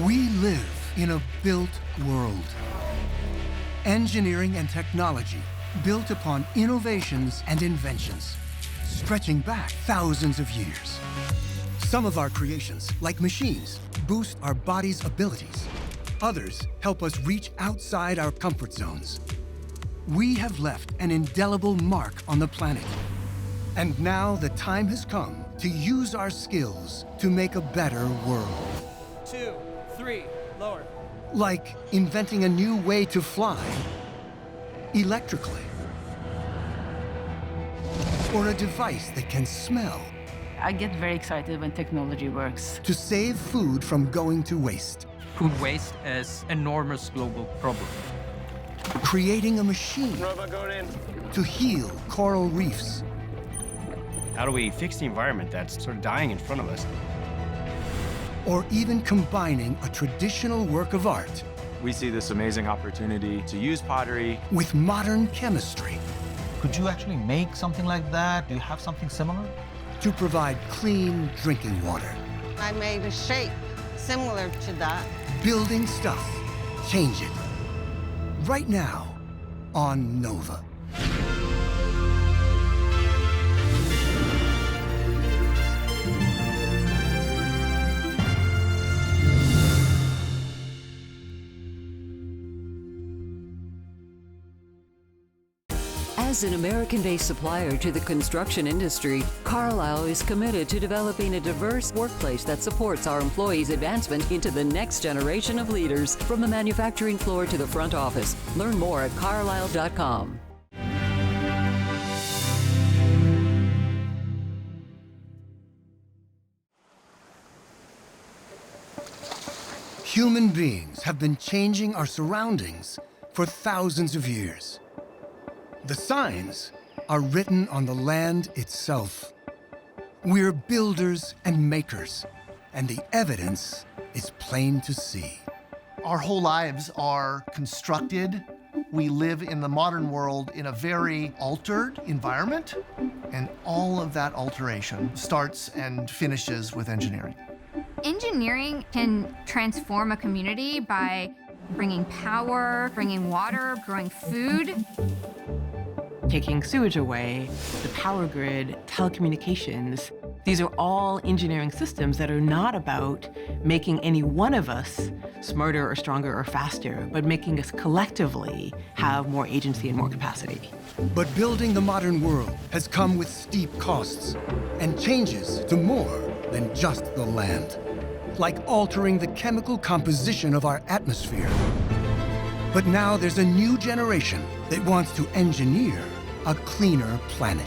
We live in a built world. Engineering and technology built upon innovations and inventions, stretching back thousands of years. Some of our creations, like machines, boost our body's abilities. Others help us reach outside our comfort zones. We have left an indelible mark on the planet. And now the time has come to use our skills to make a better world. 2, 3, lower. Like inventing a new way to fly electrically. Or a device that can smell. I get very excited when technology works. To save food from going to waste. Food waste is an enormous global problem. Creating a machine Nova, go in. to heal coral reefs. How do we fix the environment that's sort of dying in front of us? Or even combining a traditional work of art We see this amazing opportunity to use pottery with modern chemistry Could you actually make something like that? Do you have something similar? to provide clean drinking water. I made a shape similar to that. Building stuff, change it. Right now on Nova. As an American-based supplier to the construction industry, Carlisle is committed to developing a diverse workplace that supports our employees' advancement into the next generation of leaders, from the manufacturing floor to the front office. Learn more at carlisle.com. Human beings have been changing our surroundings for thousands of years. The signs are written on the land itself. We're builders and makers, and the evidence is plain to see. Our whole lives are constructed. We live in the modern world in a very altered environment, and all of that alteration starts and finishes with engineering. Engineering can transform a community by bringing power, bringing water, growing food. Taking sewage away, the power grid, telecommunications. These are all engineering systems that are not about making any one of us smarter or stronger or faster, but making us collectively have more agency and more capacity. But building the modern world has come with steep costs and changes to more than just the land, like altering the chemical composition of our atmosphere. But now there's a new generation that wants to engineer a cleaner planet.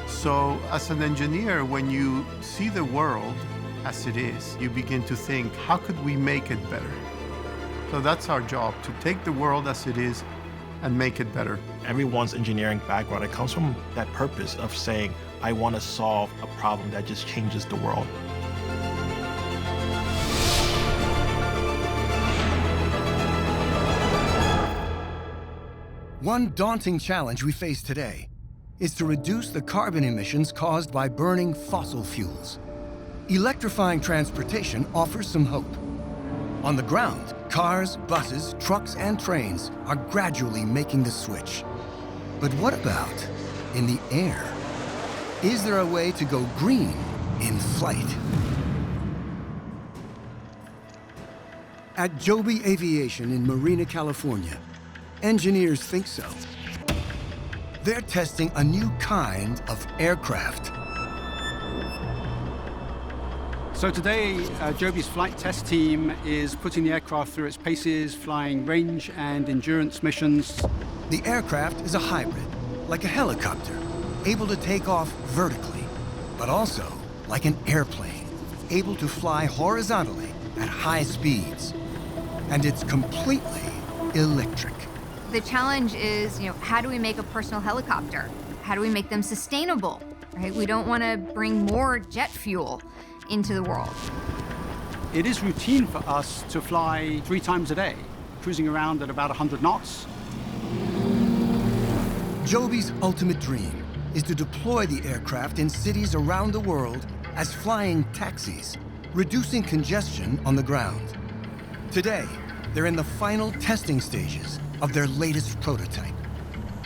So as an engineer, when you see the world as it is, you begin to think, how could we make it better? So that's our job, to take the world as it is and make it better. Everyone's engineering background, it comes from that purpose of saying, I want to solve a problem that just changes the world. One daunting challenge we face today is to reduce the carbon emissions caused by burning fossil fuels. Electrifying transportation offers some hope. On the ground, cars, buses, trucks, and trains are gradually making the switch. But what about in the air? Is there a way to go green in flight? At Joby Aviation in Marina, California, engineers think so. They're testing a new kind of aircraft. So today, Joby's flight test team is putting the aircraft through its paces, flying range and endurance missions. The aircraft is a hybrid, like a helicopter, able to take off vertically, but also like an airplane, able to fly horizontally at high speeds. And it's completely electric. The challenge is, how do we make a personal helicopter? How do we make them sustainable, right? We don't want to bring more jet fuel into the world. It is routine for us to fly 3 times a day, cruising around at about 100 knots. Joby's ultimate dream is to deploy the aircraft in cities around the world as flying taxis, reducing congestion on the ground. Today, they're in the final testing stages of their latest prototype.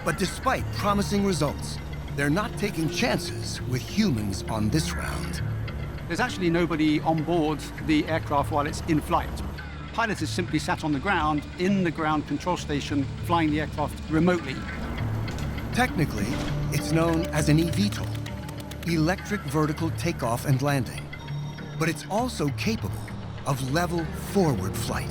But despite promising results, they're not taking chances with humans on this round. There's actually nobody on board the aircraft while it's in flight. Pilot is simply sat on the ground in the ground control station, flying the aircraft remotely. Technically, it's known as an eVTOL, electric vertical takeoff and landing. But it's also capable of level forward flight.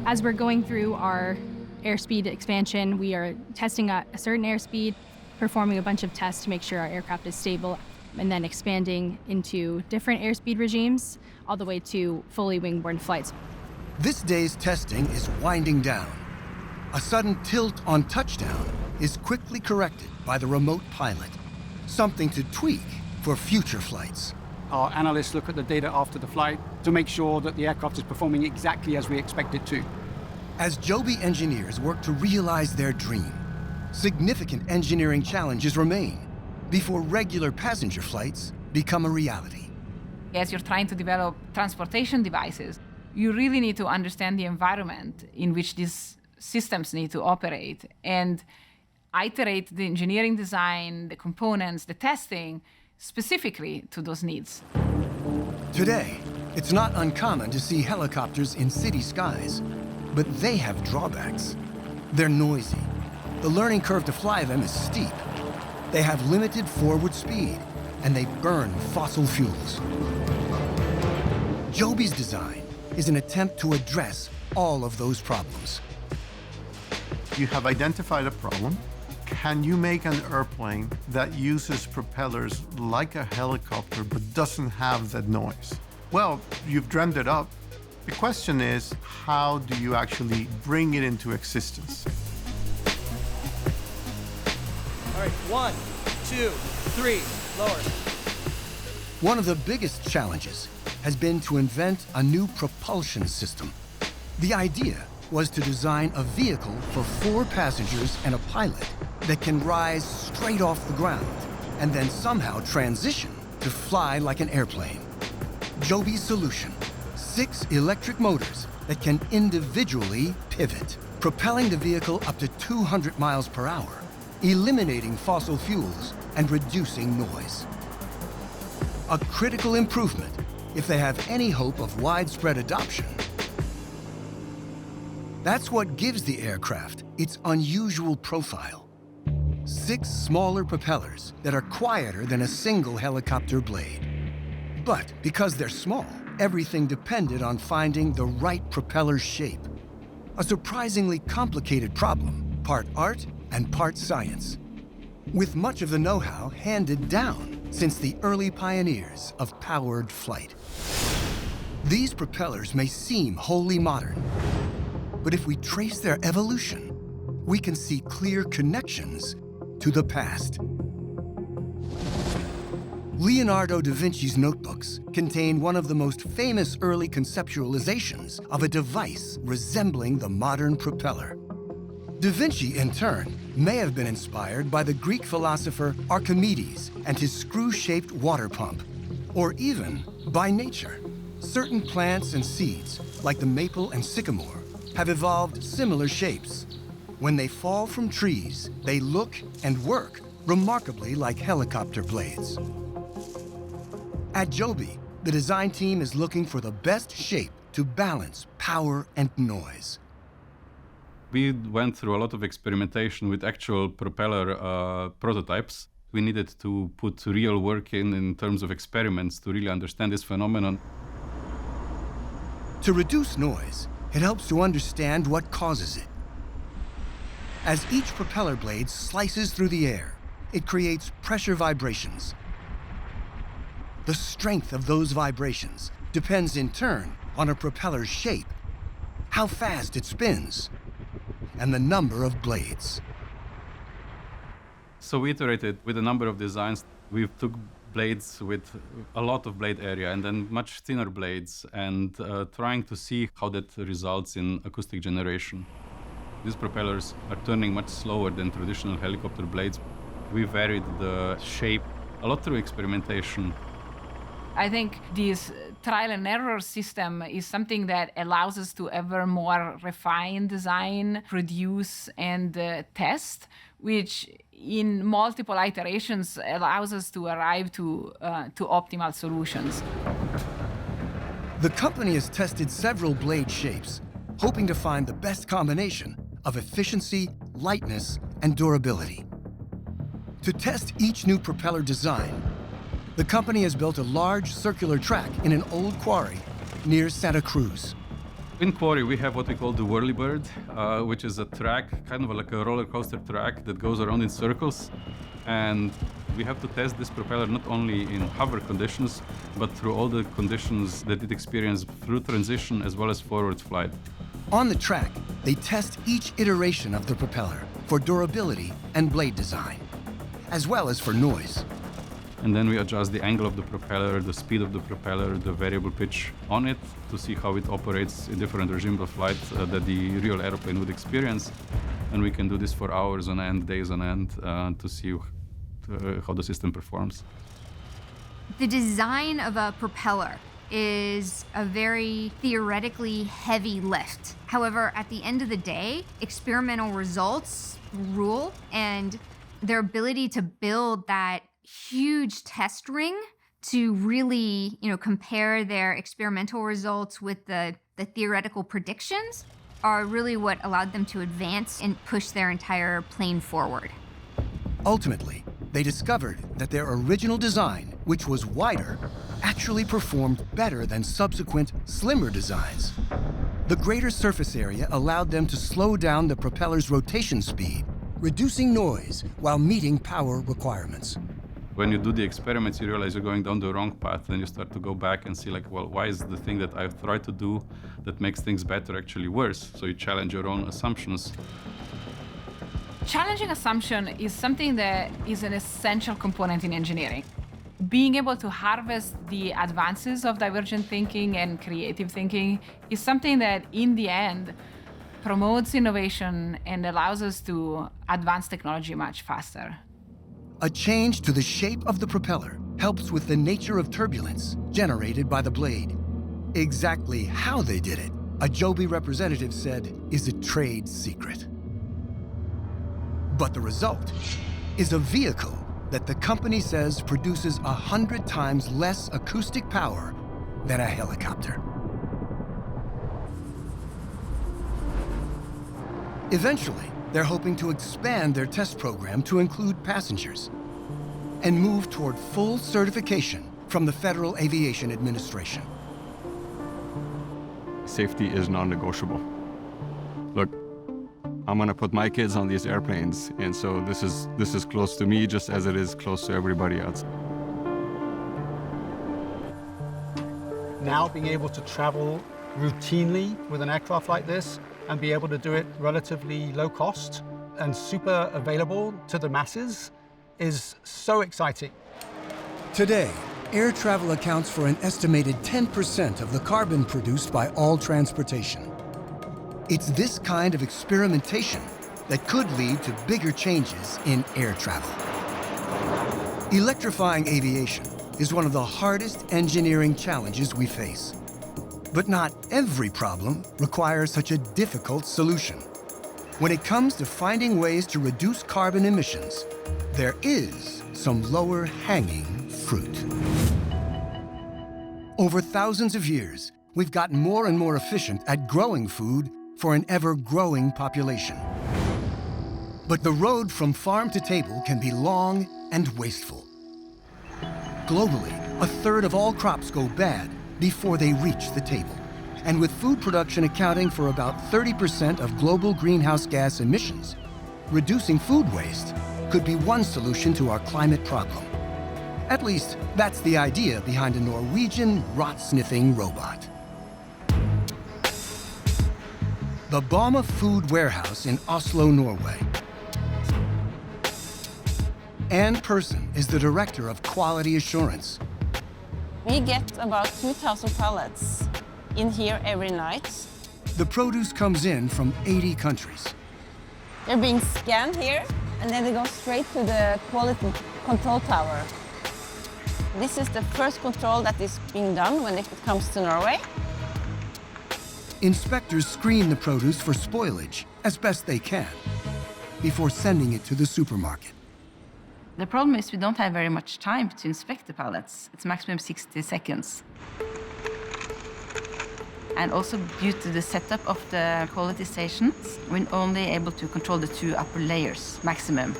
As we're going through our airspeed expansion, we are testing at a certain airspeed, performing a bunch of tests to make sure our aircraft is stable, and then expanding into different airspeed regimes, all the way to fully wing-borne flights. This day's testing is winding down. A sudden tilt on touchdown is quickly corrected by the remote pilot, something to tweak for future flights. Our analysts look at the data after the flight to make sure that the aircraft is performing exactly as we expect it to. As Joby engineers work to realize their dream, significant engineering challenges remain before regular passenger flights become a reality. As you're trying to develop transportation devices, you really need to understand the environment in which these systems need to operate and iterate the engineering design, the components, the testing, specifically to those needs. Today, it's not uncommon to see helicopters in city skies, but they have drawbacks. They're noisy. The learning curve to fly them is steep. They have limited forward speed, and they burn fossil fuels. Joby's design is an attempt to address all of those problems. You have identified a problem. Can you make an airplane that uses propellers like a helicopter but doesn't have that noise? Well, you've dreamed it up. The question is, how do you actually bring it into existence? All right, 1, 2, 3, lower. One of the biggest challenges has been to invent a new propulsion system. The idea was to design a vehicle for 4 passengers and a pilot that can rise straight off the ground and then somehow transition to fly like an airplane. Joby's solution: 6 electric motors that can individually pivot, propelling the vehicle up to 200 miles per hour, eliminating fossil fuels and reducing noise. A critical improvement if they have any hope of widespread adoption. That's what gives the aircraft its unusual profile. 6 smaller propellers that are quieter than a single helicopter blade. But because they're small, everything depended on finding the right propeller shape. A surprisingly complicated problem, part art and part science, with much of the know-how handed down since the early pioneers of powered flight. These propellers may seem wholly modern, but if we trace their evolution, we can see clear connections to the past. Leonardo da Vinci's notebooks contain one of the most famous early conceptualizations of a device resembling the modern propeller. Da Vinci, in turn, may have been inspired by the Greek philosopher Archimedes and his screw-shaped water pump, or even by nature. Certain plants and seeds, like the maple and sycamore, have evolved similar shapes. When they fall from trees, they look and work remarkably like helicopter blades. At Joby, the design team is looking for the best shape to balance power and noise. We went through a lot of experimentation with actual propeller prototypes. We needed to put real work in terms of experiments to really understand this phenomenon. To reduce noise, it helps to understand what causes it. As each propeller blade slices through the air, it creates pressure vibrations. The strength of those vibrations depends in turn on a propeller's shape, how fast it spins, and the number of blades. So we iterated with a number of designs. We took blades with a lot of blade area and then much thinner blades, and trying to see how that results in acoustic generation. These propellers are turning much slower than traditional helicopter blades. We varied the shape a lot through experimentation. I think these trial and error system is something that allows us to ever more refine design, produce, and test, which in multiple iterations allows us to arrive to optimal solutions. The company has tested several blade shapes, hoping to find the best combination of efficiency, lightness, and durability. To test each new propeller design, the company has built a large circular track in an old quarry near Santa Cruz. In Quarry, we have what we call the whirlybird, which is a track, kind of like a roller coaster track that goes around in circles. And we have to test this propeller not only in hover conditions, but through all the conditions that it experiences through transition as well as forward flight. On the track, they test each iteration of the propeller for durability and blade design, as well as for noise. And then we adjust the angle of the propeller, the speed of the propeller, the variable pitch on it to see how it operates in different regimes of flight that the real airplane would experience. And we can do this for hours on end, days on end, to see how the system performs. The design of a propeller is a very theoretically heavy lift. However, at the end of the day, experimental results rule, and their ability to build that huge test ring to really, compare their experimental results with the theoretical predictions are really what allowed them to advance and push their entire plane forward. Ultimately, they discovered that their original design, which was wider, actually performed better than subsequent, slimmer designs. The greater surface area allowed them to slow down the propeller's rotation speed, reducing noise while meeting power requirements. When you do the experiments, you realize you're going down the wrong path, then you start to go back and see why is the thing that I've tried to do that makes things better actually worse? So you challenge your own assumptions. Challenging assumption is something that is an essential component in engineering. Being able to harvest the advances of divergent thinking and creative thinking is something that, in the end, promotes innovation and allows us to advance technology much faster. A change to the shape of the propeller helps with the nature of turbulence generated by the blade. Exactly how they did it, a Joby representative said, is a trade secret. But the result is a vehicle that the company says produces 100 times less acoustic power than a helicopter. Eventually, they're hoping to expand their test program to include passengers and move toward full certification from the Federal Aviation Administration. Safety is non-negotiable. Look, I'm gonna put my kids on these airplanes, and so this is close to me just as it is close to everybody else. Now being able to travel routinely with an aircraft like this and be able to do it relatively low cost and super available to the masses is so exciting. Today, air travel accounts for an estimated 10% of the carbon produced by all transportation. It's this kind of experimentation that could lead to bigger changes in air travel. Electrifying aviation is one of the hardest engineering challenges we face. But not every problem requires such a difficult solution. When it comes to finding ways to reduce carbon emissions, there is some lower hanging fruit. Over thousands of years, we've gotten more and more efficient at growing food for an ever-growing population. But the road from farm to table can be long and wasteful. Globally, a third of all crops go bad before they reach the table. And with food production accounting for about 30% of global greenhouse gas emissions, reducing food waste could be one solution to our climate problem. At least, that's the idea behind a Norwegian rot-sniffing robot. The Bama Food Warehouse in Oslo, Norway. Ann Persson is the director of quality assurance. We get about 2,000 pallets in here every night. The produce comes in from 80 countries. They're being scanned here, and then they go straight to the quality control tower. This is the first control that is being done when it comes to Norway. Inspectors screen the produce for spoilage as best they can before sending it to the supermarket. The problem is we don't have very much time to inspect the pallets. It's maximum 60 seconds. And also due to the setup of the quality stations, we're only able to control the 2 upper layers, maximum.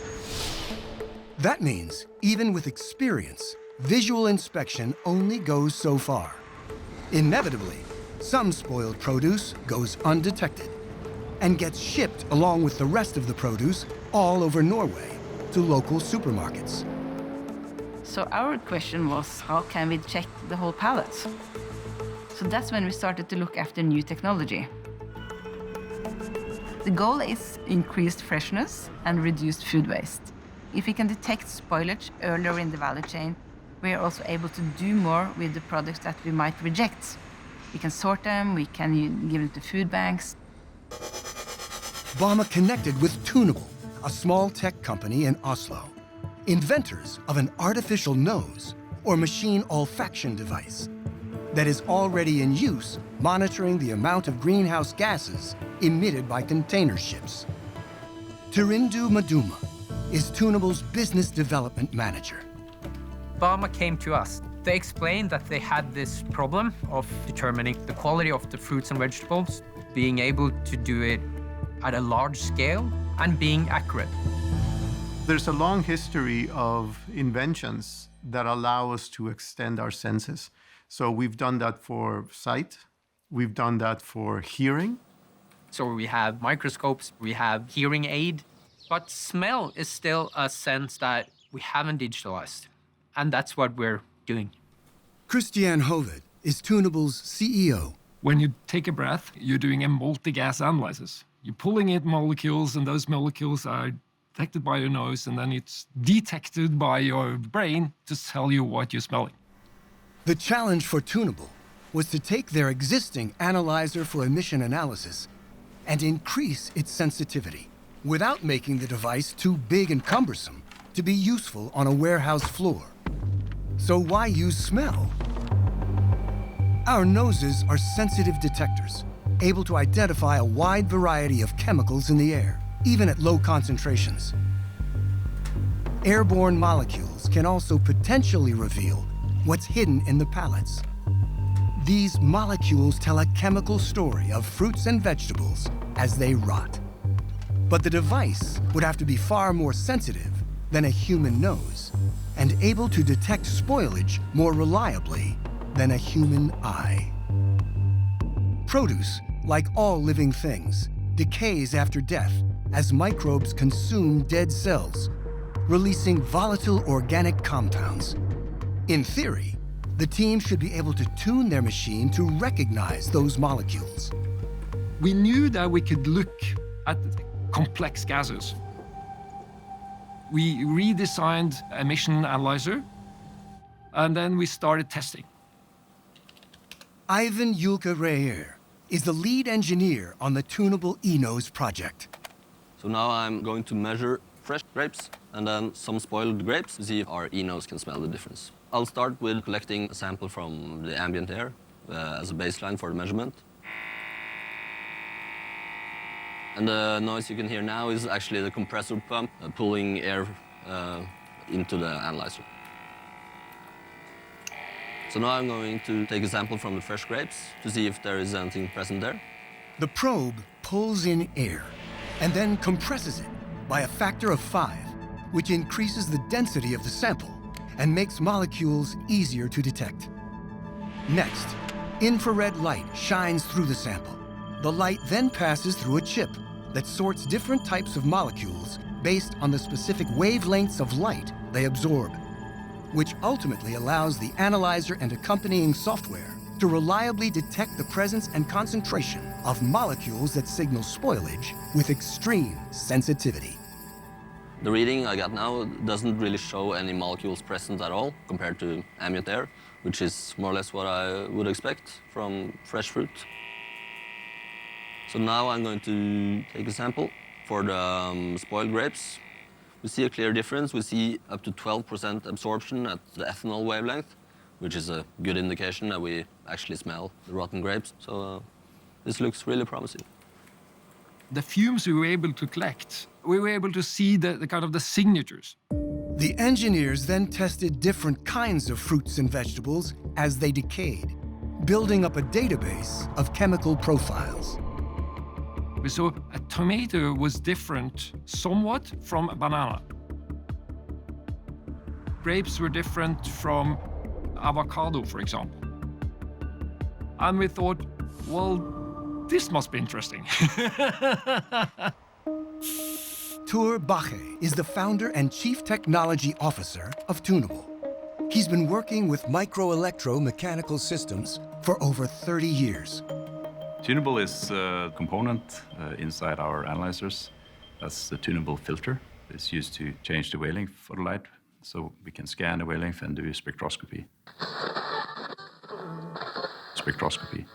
That means, even with experience, visual inspection only goes so far. Inevitably, some spoiled produce goes undetected and gets shipped along with the rest of the produce all over Norway to local supermarkets. So our question was, how can we check the whole pallet? So that's when we started to look after new technology. The goal is increased freshness and reduced food waste. If we can detect spoilage earlier in the value chain, we are also able to do more with the products that we might reject. We can sort them, we can give them to food banks. Bama connected with Tunable, a small tech company in Oslo, inventors of an artificial nose or machine olfaction device that is already in use monitoring the amount of greenhouse gases emitted by container ships. Tirindu Maduma is Tunable's business development manager. Bama came to us. They explained that they had this problem of determining the quality of the fruits and vegetables, being able to do it at a large scale and being accurate. There's a long history of inventions that allow us to extend our senses. So we've done that for sight, we've done that for hearing. So we have microscopes, we have hearing aid, but smell is still a sense that we haven't digitalized. And that's what we're doing. Christian Hoved is Tunable's CEO. When you take a breath, you're doing a multi-gas analysis. You're pulling in molecules, and those molecules are detected by your nose, and then it's detected by your brain to tell you what you're smelling. The challenge for Tunable was to take their existing analyzer for emission analysis and increase its sensitivity without making the device too big and cumbersome to be useful on a warehouse floor. So why use smell? Our noses are sensitive detectors, able to identify a wide variety of chemicals in the air, even at low concentrations. Airborne molecules can also potentially reveal what's hidden in the pallets. These molecules tell a chemical story of fruits and vegetables as they rot. But the device would have to be far more sensitive than a human nose and able to detect spoilage more reliably than a human eye. Produce, like all living things, decays after death as microbes consume dead cells, releasing volatile organic compounds. In theory, the team should be able to tune their machine to recognize those molecules. We knew that we could look at complex gases. We redesigned emission analyzer, and then we started testing. Ivan Julka Reyer is the lead engineer on the Tunable eNose project. So now I'm going to measure fresh grapes and then some spoiled grapes to see if our eNose can smell the difference. I'll start with collecting a sample from the ambient air as a baseline for the measurement. And the noise you can hear now is actually the compressor pump pulling air into the analyzer. So now I'm going to take a sample from the fresh grapes to see if there is anything present there. The probe pulls in air and then compresses it by a factor of 5, which increases the density of the sample and makes molecules easier to detect. Next, infrared light shines through the sample. The light then passes through a chip that sorts different types of molecules based on the specific wavelengths of light they absorb, which ultimately allows the analyzer and accompanying software to reliably detect the presence and concentration of molecules that signal spoilage with extreme sensitivity. The reading I got now doesn't really show any molecules present at all compared to ambient air, which is more or less what I would expect from fresh fruit. So now I'm going to take a sample for the spoiled grapes, We see a clear difference. We see up to 12% absorption at the ethanol wavelength, which is a good indication that we actually smell the rotten grapes. So this looks really promising. The fumes we were able to collect, we were able to see the kind of the signatures. The engineers then tested different kinds of fruits and vegetables as they decayed, building up a database of chemical profiles. We saw a tomato was different somewhat from a banana. Grapes were different from avocado, for example. And we thought, well, this must be interesting. Tur Bache is the founder and chief technology officer of Tunable. He's been working with microelectromechanical systems for over 30 years. Tunable is a component inside our analyzers. That's the tunable filter. It's used to change the wavelength for the light, so we can scan the wavelength and do spectroscopy.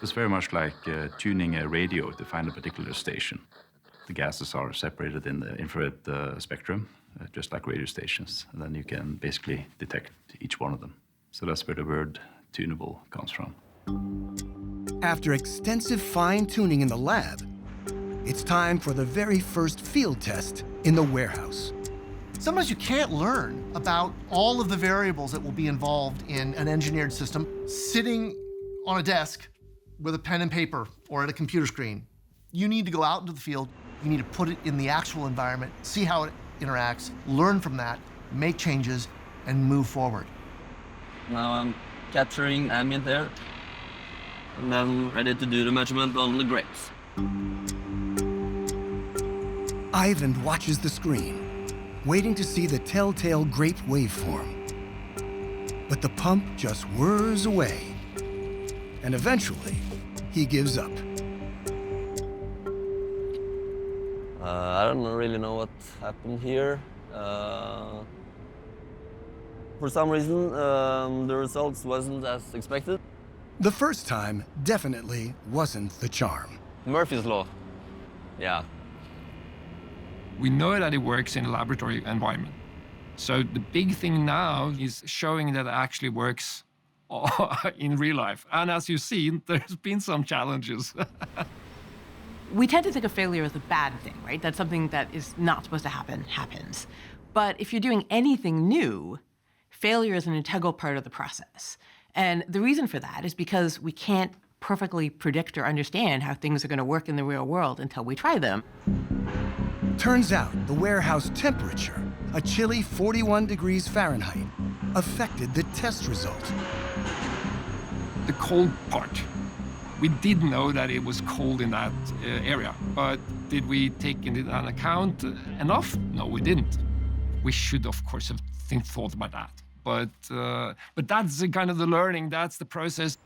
It's very much like tuning a radio to find a particular station. The gases are separated in the infrared spectrum, just like radio stations, and then you can basically detect each one of them. So that's where the word tunable comes from. After extensive fine-tuning in the lab, it's time for the very first field test in the warehouse. Sometimes you can't learn about all of the variables that will be involved in an engineered system sitting on a desk with a pen and paper or at a computer screen. You need to go out into the field, you need to put it in the actual environment, see how it interacts, learn from that, make changes, and move forward. Now I'm capturing ambient air, and then ready to do the measurement on the grapes. Ivan watches the screen, waiting to see the telltale grape waveform. But the pump just whirs away, and eventually, he gives up. I don't really know what happened here. For some reason, the results wasn't as expected. The first time definitely wasn't the charm. Murphy's Law, yeah. We know that it works in a laboratory environment. So the big thing now is showing that it actually works in real life. And as you've seen, there's been some challenges. We tend to think of failure as a bad thing, right? That something that is not supposed to happen happens. But if you're doing anything new, failure is an integral part of the process. And the reason for that is because we can't perfectly predict or understand how things are going to work in the real world until we try them. Turns out the warehouse temperature, a chilly 41 degrees Fahrenheit, affected the test result. The cold part. We did know that it was cold in that area, but did we take into account enough? No, we didn't. We should, of course, have thought about that. But that's kind of the learning, that's the process.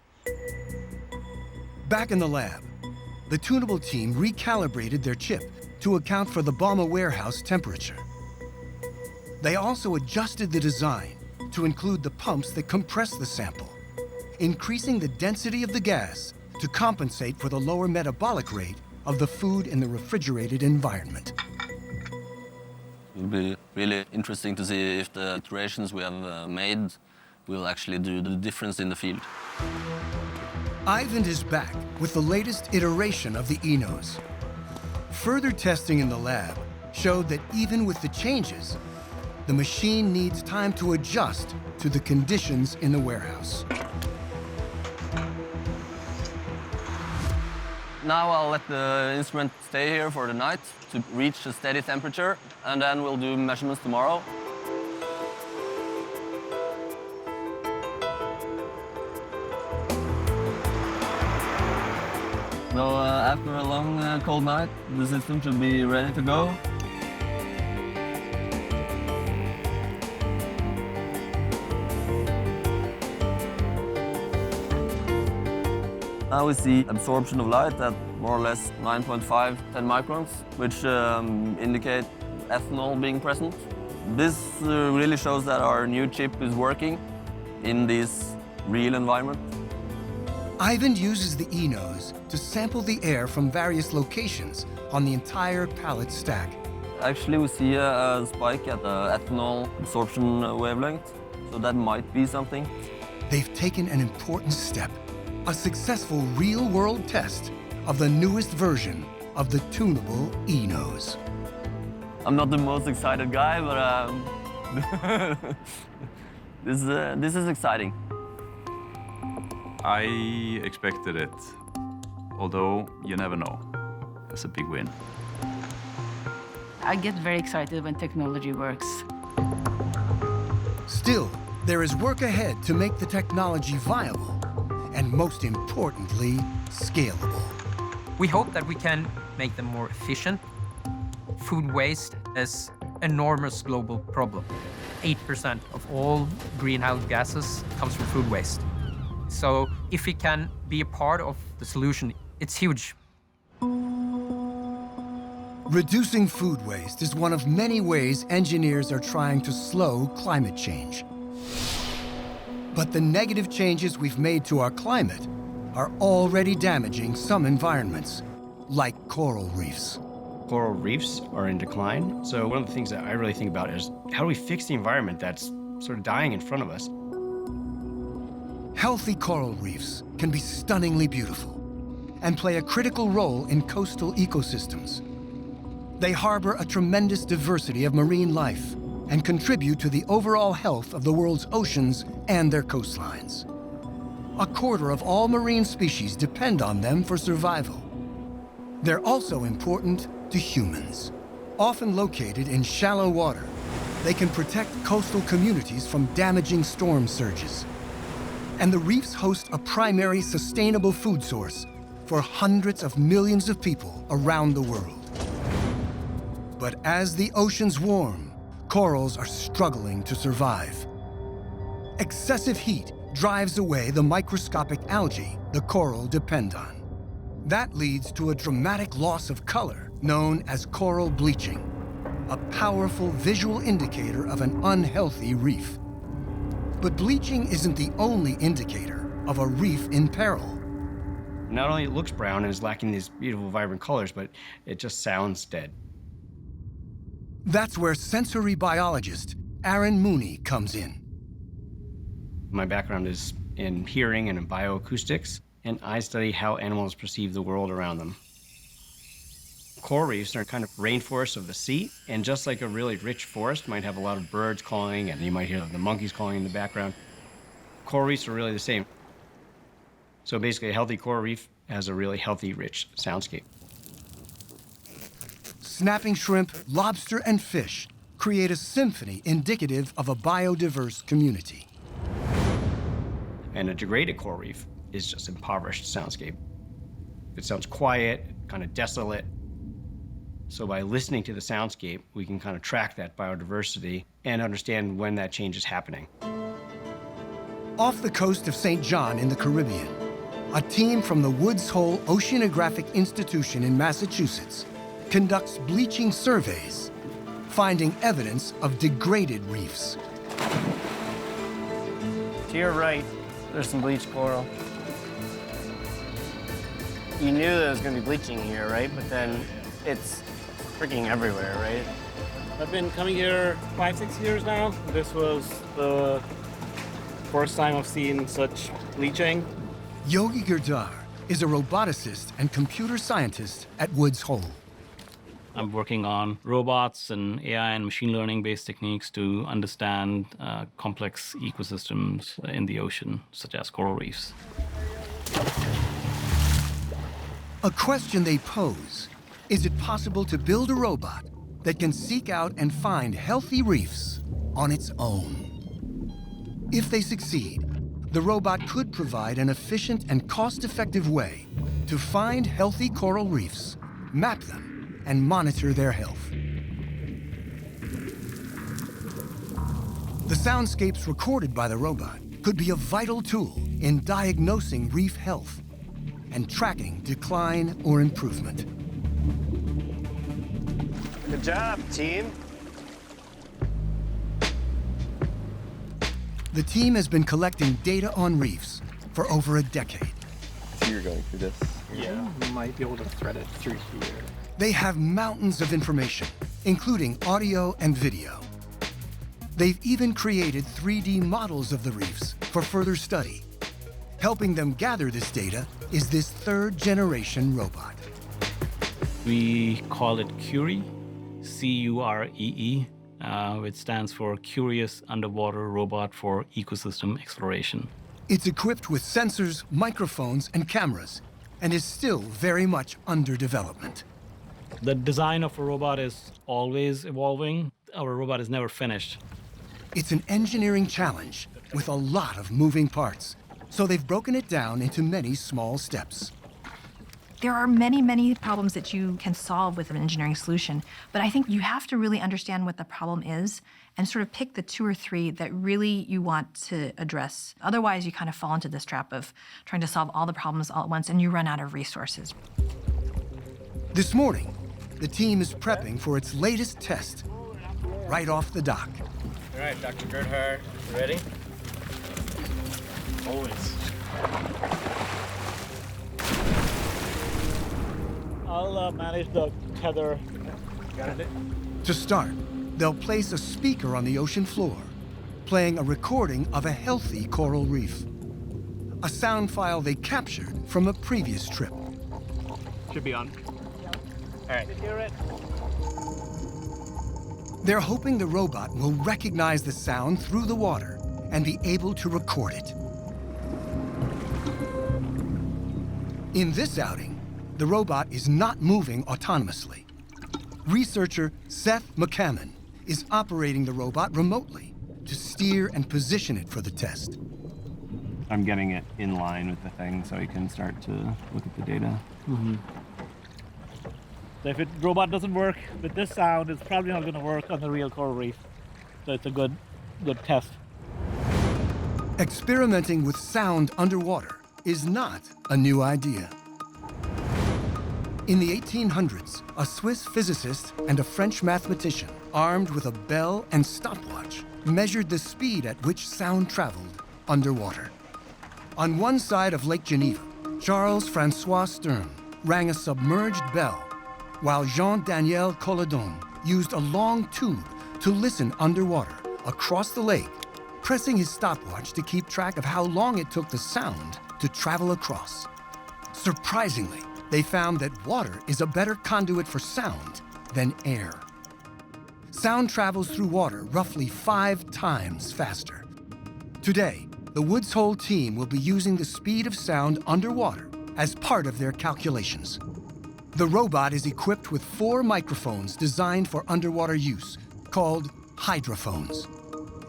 Back in the lab, the Tunable team recalibrated their chip to account for the Bama warehouse temperature. They also adjusted the design to include the pumps that compress the sample, increasing the density of the gas to compensate for the lower metabolic rate of the food in the refrigerated environment. It will be really interesting to see if the iterations we have made will actually do the difference in the field. Ivan is back with the latest iteration of the Enos. Further testing in the lab showed that even with the changes, the machine needs time to adjust to the conditions in the warehouse. Now I'll let the instrument stay here for the night to reach a steady temperature, and then we'll do measurements tomorrow. So after a long, cold night, the system should be ready to go. Now we see absorption of light at more or less 9.5, 10 microns, which indicate ethanol being present. This really shows that our new chip is working in this real environment. Ivan uses the Enos to sample the air from various locations on the entire pallet stack. Actually, we see a spike at the ethanol absorption wavelength, so that might be something. They've taken an important step, a successful real-world test of the newest version of the tunable E-nose. I'm not the most excited guy, but this is exciting. I expected it, although you never know. It's a big win. I get very excited when technology works. Still, there is work ahead to make the technology viable and, most importantly, scalable. We hope that we can make them more efficient. Food waste is an enormous global problem. 8% of all greenhouse gases comes from food waste. So if we can be a part of the solution, it's huge. Reducing food waste is one of many ways engineers are trying to slow climate change. But the negative changes we've made to our climate are already damaging some environments, like coral reefs. Coral reefs are in decline. So one of the things that I really think about is how do we fix the environment that's sort of dying in front of us? Healthy coral reefs can be stunningly beautiful and play a critical role in coastal ecosystems. They harbor a tremendous diversity of marine life and contribute to the overall health of the world's oceans and their coastlines. 1/4 of all marine species depend on them for survival. They're also important to humans. Often located in shallow water, they can protect coastal communities from damaging storm surges. And the reefs host a primary sustainable food source for hundreds of millions of people around the world. But as the oceans warm, corals are struggling to survive. Excessive heat drives away the microscopic algae the coral depend on. That leads to a dramatic loss of color known as coral bleaching, a powerful visual indicator of an unhealthy reef. But bleaching isn't the only indicator of a reef in peril. Not only it looks brown and is lacking these beautiful, vibrant colors, but it just sounds dead. That's where sensory biologist Aaron Mooney comes in. My background is in hearing and in bioacoustics, and I study how animals perceive the world around them. Coral reefs are kind of rainforests of the sea, and just like a really rich forest might have a lot of birds calling, and you might hear the monkeys calling in the background, coral reefs are really the same. So basically, a healthy coral reef has a really healthy, rich soundscape. Snapping shrimp, lobster, and fish create a symphony indicative of a biodiverse community. And a degraded coral reef is just impoverished soundscape. It sounds quiet, kind of desolate. So by listening to the soundscape, we can kind of track that biodiversity and understand when that change is happening. Off the coast of St. John in the Caribbean, a team from the Woods Hole Oceanographic Institution in Massachusetts conducts bleaching surveys, finding evidence of degraded reefs. To your right, there's some bleached coral. You knew there was going to be bleaching here, right? But then it's freaking everywhere, right? I've been coming here 5-6 years now. This was the first time I've seen such bleaching. Yogi Girdhar is a roboticist and computer scientist at Woods Hole. I'm working on robots and AI and machine learning-based techniques to understand complex ecosystems in the ocean, such as coral reefs. A question they pose: is it possible to build a robot that can seek out and find healthy reefs on its own? If they succeed, the robot could provide an efficient and cost-effective way to find healthy coral reefs, map them, and monitor their health. The soundscapes recorded by the robot could be a vital tool in diagnosing reef health and tracking decline or improvement. Good job, team. The team has been collecting data on reefs for over a decade. So you're going through this? Yeah, you might be able to thread it through here. They have mountains of information, including audio and video. They've even created 3D models of the reefs for further study. Helping them gather this data is this third-generation robot. We call it Curie, C-U-R-E-E, which stands for Curious Underwater Robot for Ecosystem Exploration. It's equipped with sensors, microphones, and cameras, and is still very much under development. The design of a robot is always evolving. Our robot is never finished. It's an engineering challenge with a lot of moving parts, so they've broken it down into many small steps. There are many, many problems that you can solve with an engineering solution, but I think you have to really understand what the problem is and sort of pick the 2 or 3 that really you want to address. Otherwise, you kind of fall into this trap of trying to solve all the problems all at once and you run out of resources. This morning, the team is prepping for its latest test, right off the dock. All right, Dr. Gerhard, ready? Always. I'll manage the tether. Got it? To start, they'll place a speaker on the ocean floor, playing a recording of a healthy coral reef. A sound file they captured from a previous trip. Should be on. All right. Hear it. They're hoping the robot will recognize the sound through the water and be able to record it. In this outing, the robot is not moving autonomously. Researcher Seth McCammon is operating the robot remotely to steer and position it for the test. I'm getting it in line with the thing so I can start to look at the data. So if the robot doesn't work with this sound, it's probably not going to work on the real coral reef. So it's a good test. Experimenting with sound underwater is not a new idea. In the 1800s, a Swiss physicist and a French mathematician, armed with a bell and stopwatch, measured the speed at which sound traveled underwater. On one side of Lake Geneva, Charles-François Stern rang a submerged bell, while Jean-Daniel Colladon used a long tube to listen underwater across the lake, pressing his stopwatch to keep track of how long it took the sound to travel across. Surprisingly, they found that water is a better conduit for sound than air. Sound travels through water roughly 5 times faster. Today, the Woods Hole team will be using the speed of sound underwater as part of their calculations. The robot is equipped with 4 microphones designed for underwater use, called hydrophones.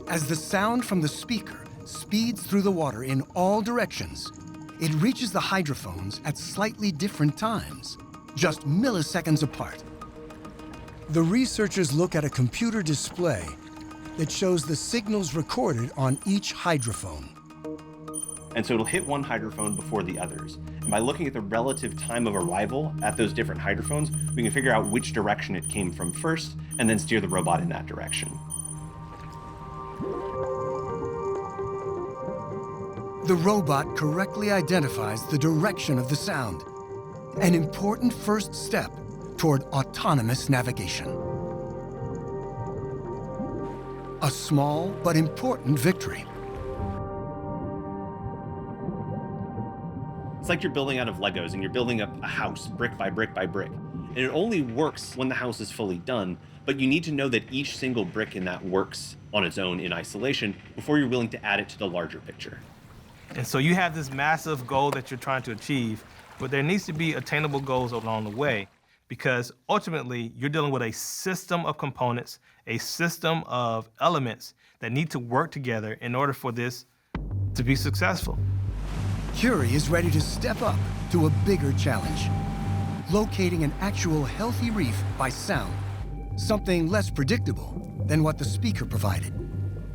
As the sound from the speaker speeds through the water in all directions, it reaches the hydrophones at slightly different times, just milliseconds apart. The researchers look at a computer display that shows the signals recorded on each hydrophone. And so it'll hit one hydrophone before the others. And by looking at the relative time of arrival at those different hydrophones, we can figure out which direction it came from first, and then steer the robot in that direction. The robot correctly identifies the direction of the sound, an important first step toward autonomous navigation. A small but important victory. It's like you're building out of Legos and you're building up a house brick by brick by brick. And it only works when the house is fully done, but you need to know that each single brick in that works on its own in isolation before you're willing to add it to the larger picture. And so you have this massive goal that you're trying to achieve, but there needs to be attainable goals along the way, because ultimately you're dealing with a system of components, a system of elements that need to work together in order for this to be successful. Curie is ready to step up to a bigger challenge, locating an actual healthy reef by sound, something less predictable than what the speaker provided.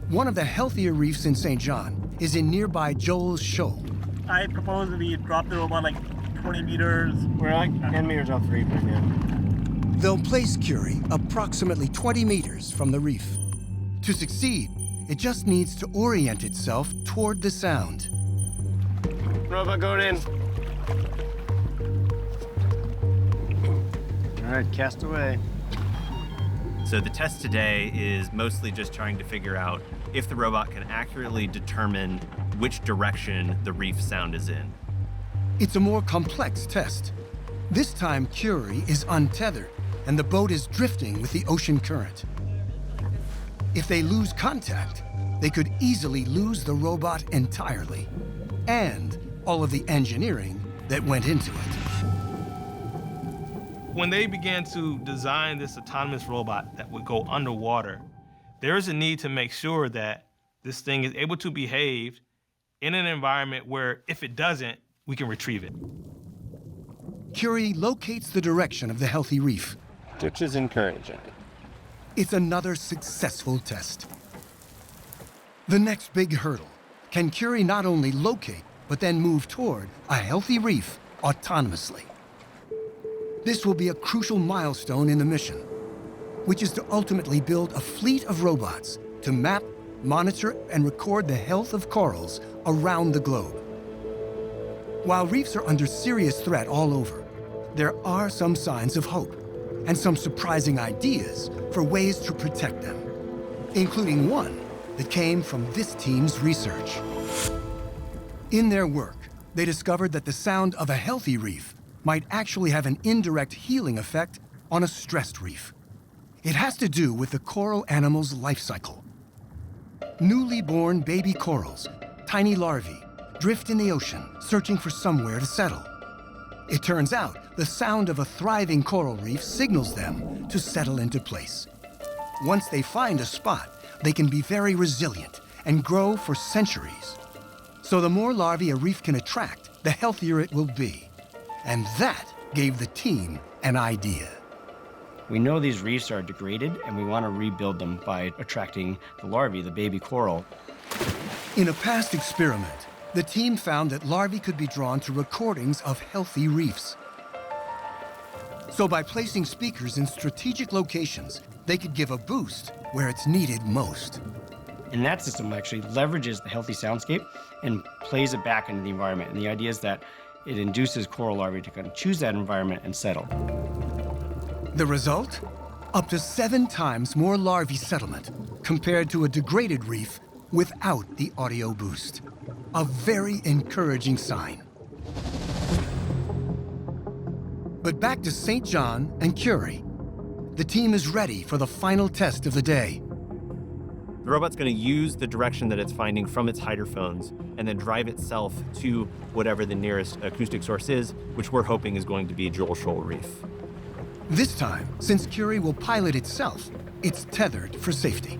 One of the healthier reefs in St. John is in nearby Joel's Shoal. I propose that we drop the robot like 20 meters. We're like 10 meters off the reef right now. They'll place Curie approximately 20 meters from the reef. To succeed, it just needs to orient itself toward the sound. Robot going in. All right, cast away. So the test today is mostly just trying to figure out if the robot can accurately determine which direction the reef sound is in. It's a more complex test. This time, Curie is untethered, and the boat is drifting with the ocean current. If they lose contact, they could easily lose the robot entirely, and all of the engineering that went into it. When they began to design this autonomous robot that would go underwater, there is a need to make sure that this thing is able to behave in an environment where if it doesn't, we can retrieve it. Curie locates the direction of the healthy reef. Which is encouraging. It's another successful test. The next big hurdle, can Curie not only locate, but then move toward a healthy reef autonomously? This will be a crucial milestone in the mission, which is to ultimately build a fleet of robots to map, monitor, and record the health of corals around the globe. While reefs are under serious threat all over, there are some signs of hope and some surprising ideas for ways to protect them, including one that came from this team's research. In their work, they discovered that the sound of a healthy reef might actually have an indirect healing effect on a stressed reef. It has to do with the coral animal's life cycle. Newly born baby corals, tiny larvae, drift in the ocean, searching for somewhere to settle. It turns out the sound of a thriving coral reef signals them to settle into place. Once they find a spot, they can be very resilient and grow for centuries. So the more larvae a reef can attract, the healthier it will be. And that gave the team an idea. We know these reefs are degraded, and we want to rebuild them by attracting the larvae, the baby coral. In a past experiment, the team found that larvae could be drawn to recordings of healthy reefs. So by placing speakers in strategic locations, they could give a boost where it's needed most. And that system actually leverages the healthy soundscape and plays it back into the environment. And the idea is that it induces coral larvae to kind of choose that environment and settle. The result? Up to 7 times more larvae settlement compared to a degraded reef without the audio boost. A very encouraging sign. But back to St. John and Curie. The team is ready for the final test of the day. The robot's going to use the direction that it's finding from its hydrophones and then drive itself to whatever the nearest acoustic source is, which we're hoping is going to be Joel Shoal Reef. This time, since Curie will pilot itself, it's tethered for safety.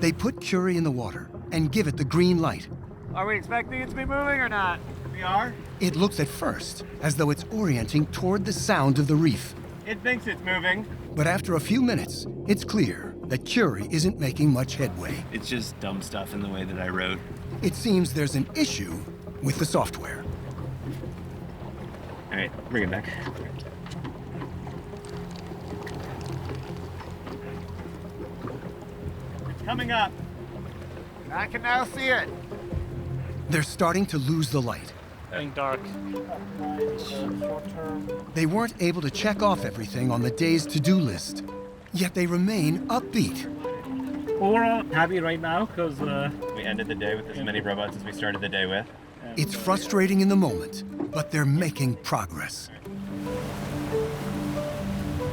They put Curie in the water and give it the green light. Are we expecting it to be moving or not? We are. It looks at first as though it's orienting toward the sound of the reef. It thinks it's moving. But after a few minutes, it's clear that Curie isn't making much headway. It's just dumb stuff in the way that I wrote. It seems there's an issue with the software. All right, bring it back. It's coming up. I can now see it. They're starting to lose the light. Getting dark. They weren't able to check off everything on the day's to-do list, yet they remain upbeat. We're happy right now because we ended the day with as many robots as we started the day with. It's frustrating in the moment, but they're making progress.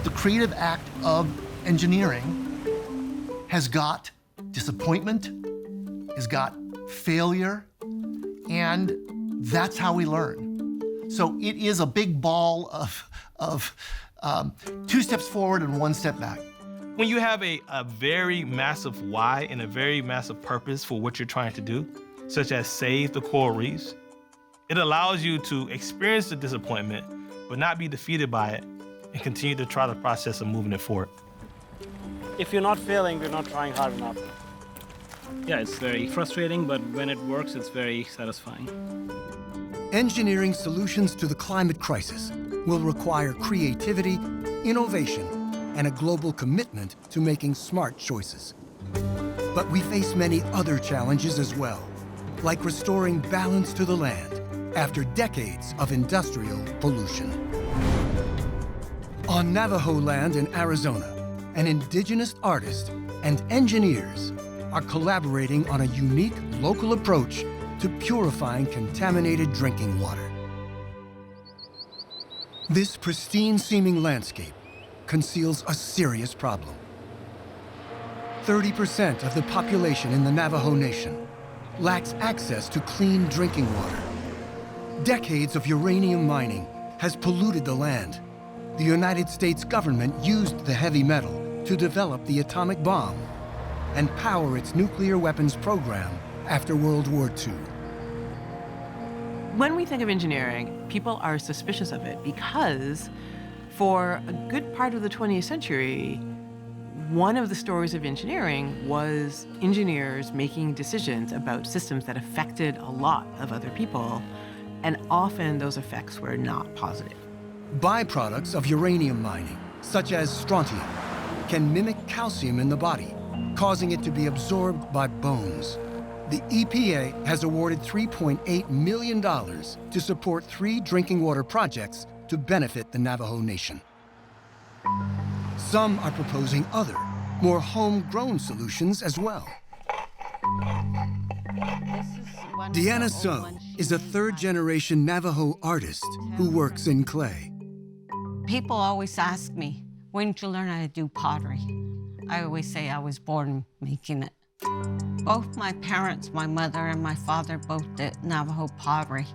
The creative act of engineering has got disappointment, has got failure, and that's how we learn. So it is a big ball of 2 steps forward and 1 step back. When you have a very massive why and a very massive purpose for what you're trying to do, such as save the coral reefs, it allows you to experience the disappointment, but not be defeated by it, and continue to try the process of moving it forward. if you're not failing, we're not trying hard enough. Yeah, it's very frustrating, but when it works, it's very satisfying. Engineering solutions to the climate crisis will require creativity, innovation, and a global commitment to making smart choices. But we face many other challenges as well, like restoring balance to the land after decades of industrial pollution. On Navajo land in Arizona, an indigenous artist and engineers are collaborating on a unique local approach to purifying contaminated drinking water. This pristine-seeming landscape conceals a serious problem. 30% of the population in the Navajo Nation lacks access to clean drinking water. Decades of uranium mining has polluted the land. The United States government used the heavy metal to develop the atomic bomb and power its nuclear weapons program after World War II. When we think of engineering, people are suspicious of it because for a good part of the 20th century, one of the stories of engineering was engineers making decisions about systems that affected a lot of other people, and often those effects were not positive. Byproducts of uranium mining, such as strontium, can mimic calcium in the body, causing it to be absorbed by bones. The EPA has awarded $3.8 million to support 3 drinking water projects to benefit the Navajo Nation. Some are proposing other, more homegrown solutions as well. Deanna So is a third-generation Navajo artist who works in clay. People always ask me, when did you learn how to do pottery? I always say I was born making it. Both my parents, my mother and my father, both did Navajo pottery.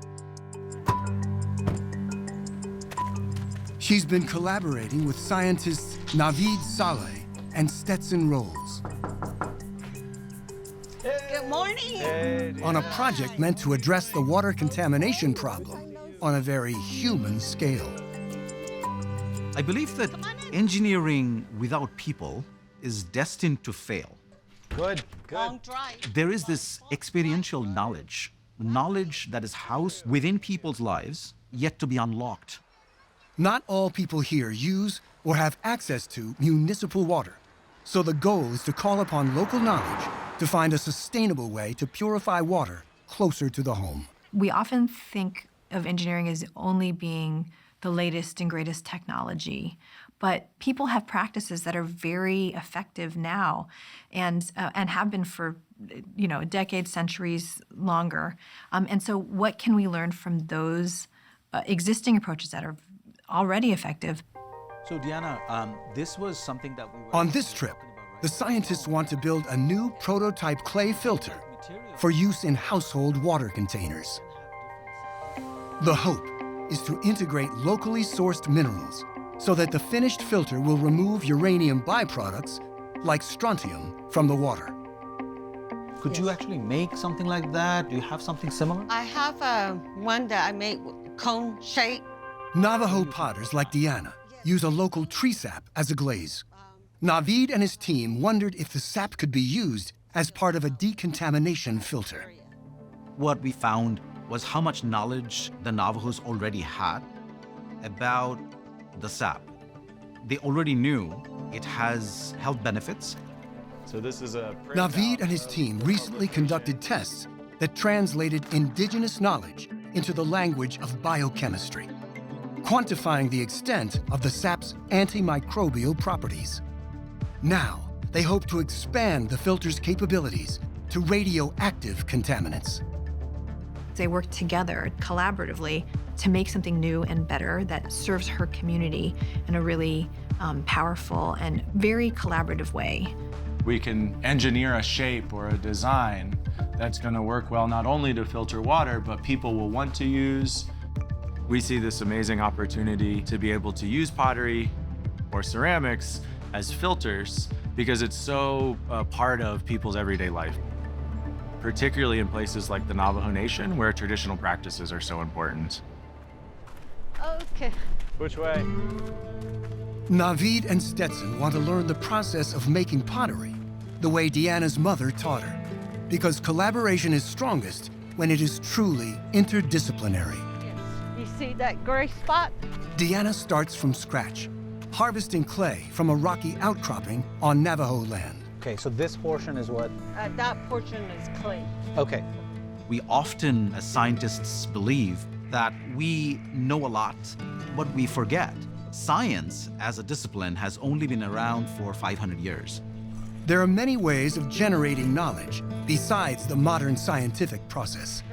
She's been collaborating with scientists Navid Saleh and Stetson Rolls Good morning. on a project meant to address the water contamination problem on a very human scale. I believe that engineering without people is destined to fail. Good. Long drive. There is this experiential knowledge that is housed within people's lives, yet to be unlocked. Not all people here use or have access to municipal water. So the goal is to call upon local knowledge to find a sustainable way to purify water closer to the home. We often think of engineering as only being the latest and greatest technology, but people have practices that are very effective now and have been for decades, centuries longer. And so what can we learn from those existing approaches that are already effective? So Deanna, this was something that we were... On this trip, the scientists want to build a new prototype clay filter for use in household water containers. The hope is to integrate locally sourced minerals so that the finished filter will remove uranium byproducts like strontium from the water. Could you actually make something like that? Do you have something similar? I have one that I made cone shape. Navajo potters like Deanna use a local tree sap as a glaze. Navid and his team wondered if the sap could be used as part of a decontamination filter. What we found was how much knowledge the Navajos already had about the sap. They already knew it has health benefits. So this is a... Navid and his team recently conducted tests that translated indigenous knowledge into the language of biochemistry, quantifying the extent of the sap's antimicrobial properties. Now, they hope to expand the filter's capabilities to radioactive contaminants. They work together collaboratively to make something new and better that serves her community in a really powerful and very collaborative way. We can engineer a shape or a design that's going to work well not only to filter water, but people will want to use. We see this amazing opportunity to be able to use pottery or ceramics as filters because it's so part of people's everyday life, particularly in places like the Navajo Nation where traditional practices are so important. Okay. Which way? Navid and Stetson want to learn the process of making pottery the way Deanna's mother taught her, because collaboration is strongest when it is truly interdisciplinary. You see that gray spot? Deanna starts from scratch, harvesting clay from a rocky outcropping on Navajo land. Okay, so this portion is what? That portion is clay. Okay. We often, as scientists, believe that we know a lot, but we forget science as a discipline has only been around for 500 years. There are many ways of generating knowledge besides the modern scientific process.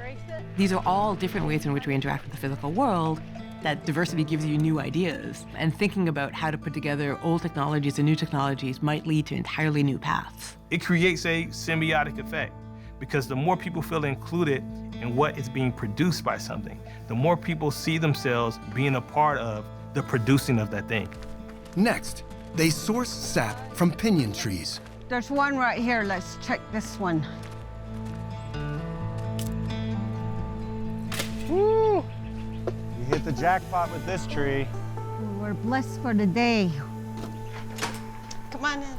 These are all different ways in which we interact with the physical world. That diversity gives you new ideas, and thinking about how to put together old technologies and new technologies might lead to entirely new paths. It creates a symbiotic effect because the more people feel included in what is being produced by something, the more people see themselves being a part of the producing of that thing. Next, they source sap from pinyon trees. There's one right here. Let's check this one. Woo! You hit the jackpot with this tree. We're blessed for the day. Come on in.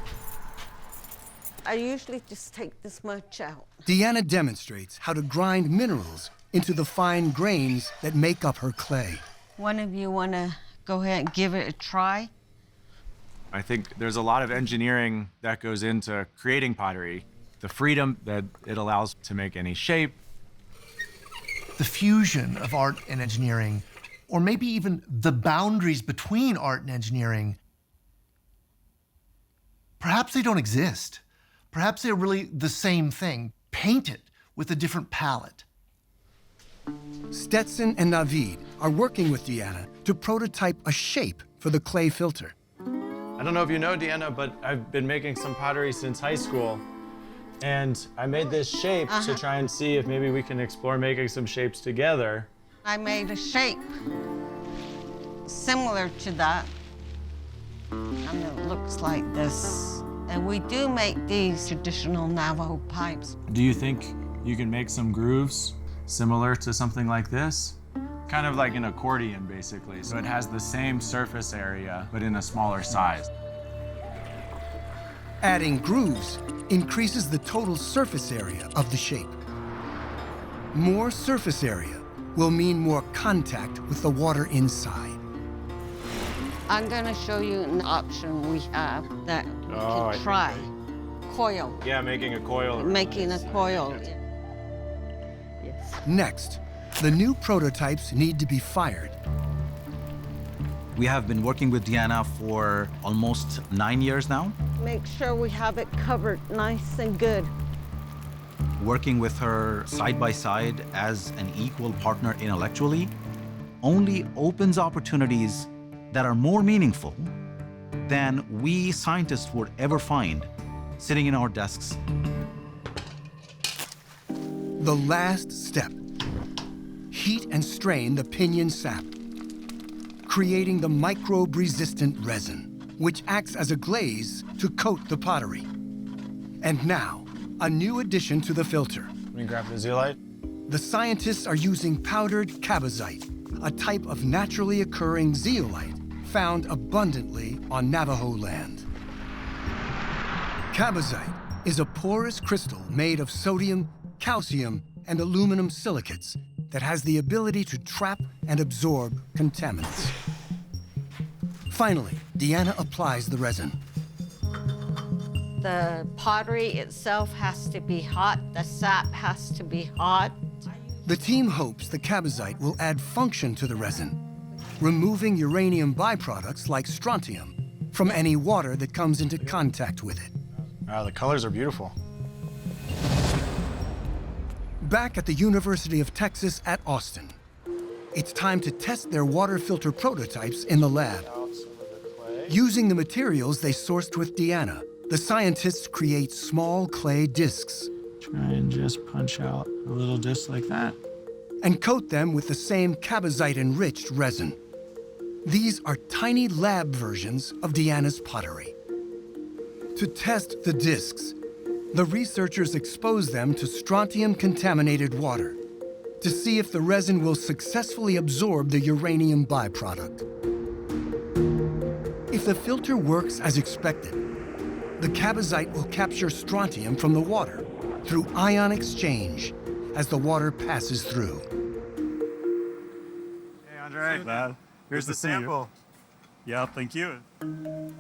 I usually just take this much out. Deanna demonstrates how to grind minerals into the fine grains that make up her clay. One of you want to go ahead and give it a try? I think there's a lot of engineering that goes into creating pottery. The freedom that it allows to make any shape. The fusion of art and engineering, or maybe even the boundaries between art and engineering, perhaps they don't exist. Perhaps they're really the same thing, painted with a different palette. Stetson and Navid are working with Deanna to prototype a shape for the clay filter. I don't know if you know, Deanna, but I've been making some pottery since high school. And I made this shape to try and see if maybe we can explore making some shapes together. I made a shape similar to that. And it looks like this. And we do make these traditional Navajo pipes. Do you think you can make some grooves similar to something like this? Kind of like an accordion, basically. So it has the same surface area, but in a smaller size. Adding grooves increases the total surface area of the shape. More surface area will mean more contact with the water inside. I'm going to show you an option we have that you can try. Coil. Yeah, making a coil. Making a coil. Next, the new prototypes need to be fired. We have been working with Deanna for almost 9 years now. Make sure we have it covered nice and good. Working with her side by side as an equal partner intellectually only opens opportunities that are more meaningful than we scientists would ever find sitting in our desks. The last step. Heat and strain the pinyon sap, creating the microbe-resistant resin, which acts as a glaze to coat the pottery. And now, a new addition to the filter. Let me grab the zeolite. The scientists are using powdered cabazite, a type of naturally occurring zeolite found abundantly on Navajo land. Cabazite is a porous crystal made of sodium, calcium, and aluminum silicates that has the ability to trap and absorb contaminants. Finally, Deanna applies the resin. The pottery itself has to be hot. The sap has to be hot. The team hopes the cabazite will add function to the resin, removing uranium byproducts like strontium from any water that comes into contact with it. Wow, the colors are beautiful. Back at the University of Texas at Austin, it's time to test their water filter prototypes in the lab. Using the materials they sourced with Deanna, the scientists create small clay discs. Try and just punch out a little disc like that. And coat them with the same cabazite-enriched resin. These are tiny lab versions of Deanna's pottery. To test the discs, the researchers expose them to strontium-contaminated water to see if the resin will successfully absorb the uranium byproduct. If the filter works as expected, the cabazite will capture strontium from the water through ion exchange as the water passes through. Hey, Andre. Glad. Here's the sample. Yeah, thank you.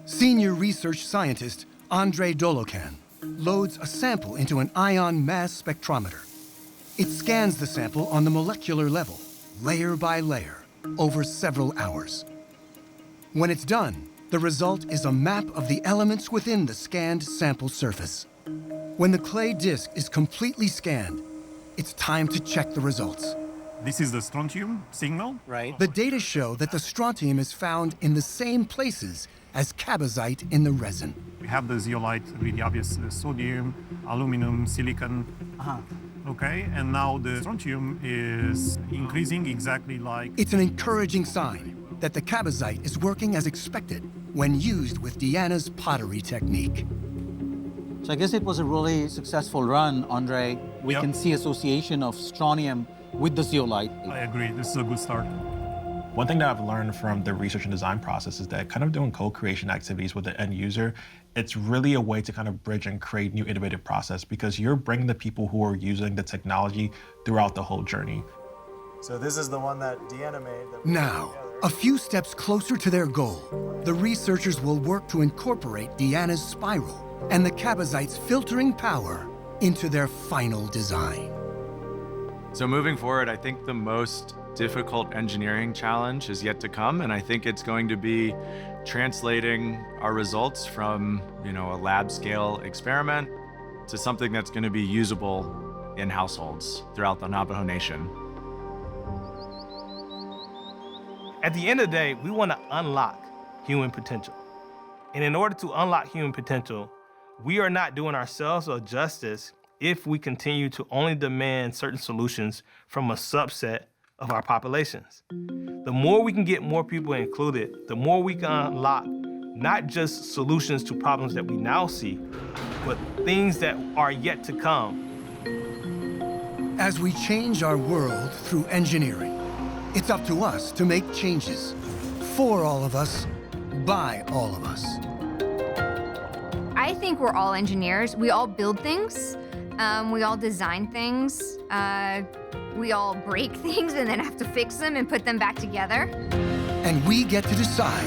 Senior research scientist Andre Dolokan loads a sample into an ion mass spectrometer. It scans the sample on the molecular level, layer by layer, over several hours. When it's done, the result is a map of the elements within the scanned sample surface. When the clay disc is completely scanned, it's time to check the results. This is the strontium signal. Right. The data show that the strontium is found in the same places as cabazite in the resin. We have the zeolite, really obvious sodium, aluminum, silicon. Okay, and now the strontium is increasing exactly like... It's an encouraging sign that the cabazite is working as expected when used with Deanna's pottery technique. So I guess it was a really successful run, Andre. We can see association of strontium with the zeolite. I agree, this is a good start. One thing that I've learned from the research and design process is that kind of doing co-creation activities with the end user, it's really a way to kind of bridge and create new innovative process because you're bringing the people who are using the technology throughout the whole journey. So this is the one that Deanna made. Now, a few steps closer to their goal, the researchers will work to incorporate Deanna's spiral and the cabazite's filtering power into their final design. So moving forward, I think the most difficult engineering challenge is yet to come, and I think it's going to be translating our results from, a lab scale experiment to something that's going to be usable in households throughout the Navajo Nation. At the end of the day, we want to unlock human potential. And in order to unlock human potential, we are not doing ourselves a justice if we continue to only demand certain solutions from a subset of our populations. The more we can get more people included, the more we can unlock not just solutions to problems that we now see, but things that are yet to come. As we change our world through engineering, it's up to us to make changes for all of us, by all of us. I think we're all engineers. We all build things. We all design things. We all break things and then have to fix them and put them back together. And we get to decide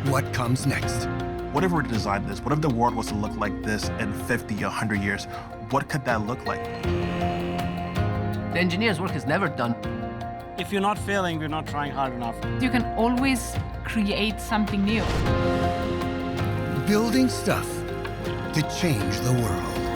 what comes next. What if we designed this? What if the world was to look like this in 50, 100 years? What could that look like? The engineer's work is never done. If you're not failing, you're not trying hard enough. You can always create something new. Building stuff to change the world.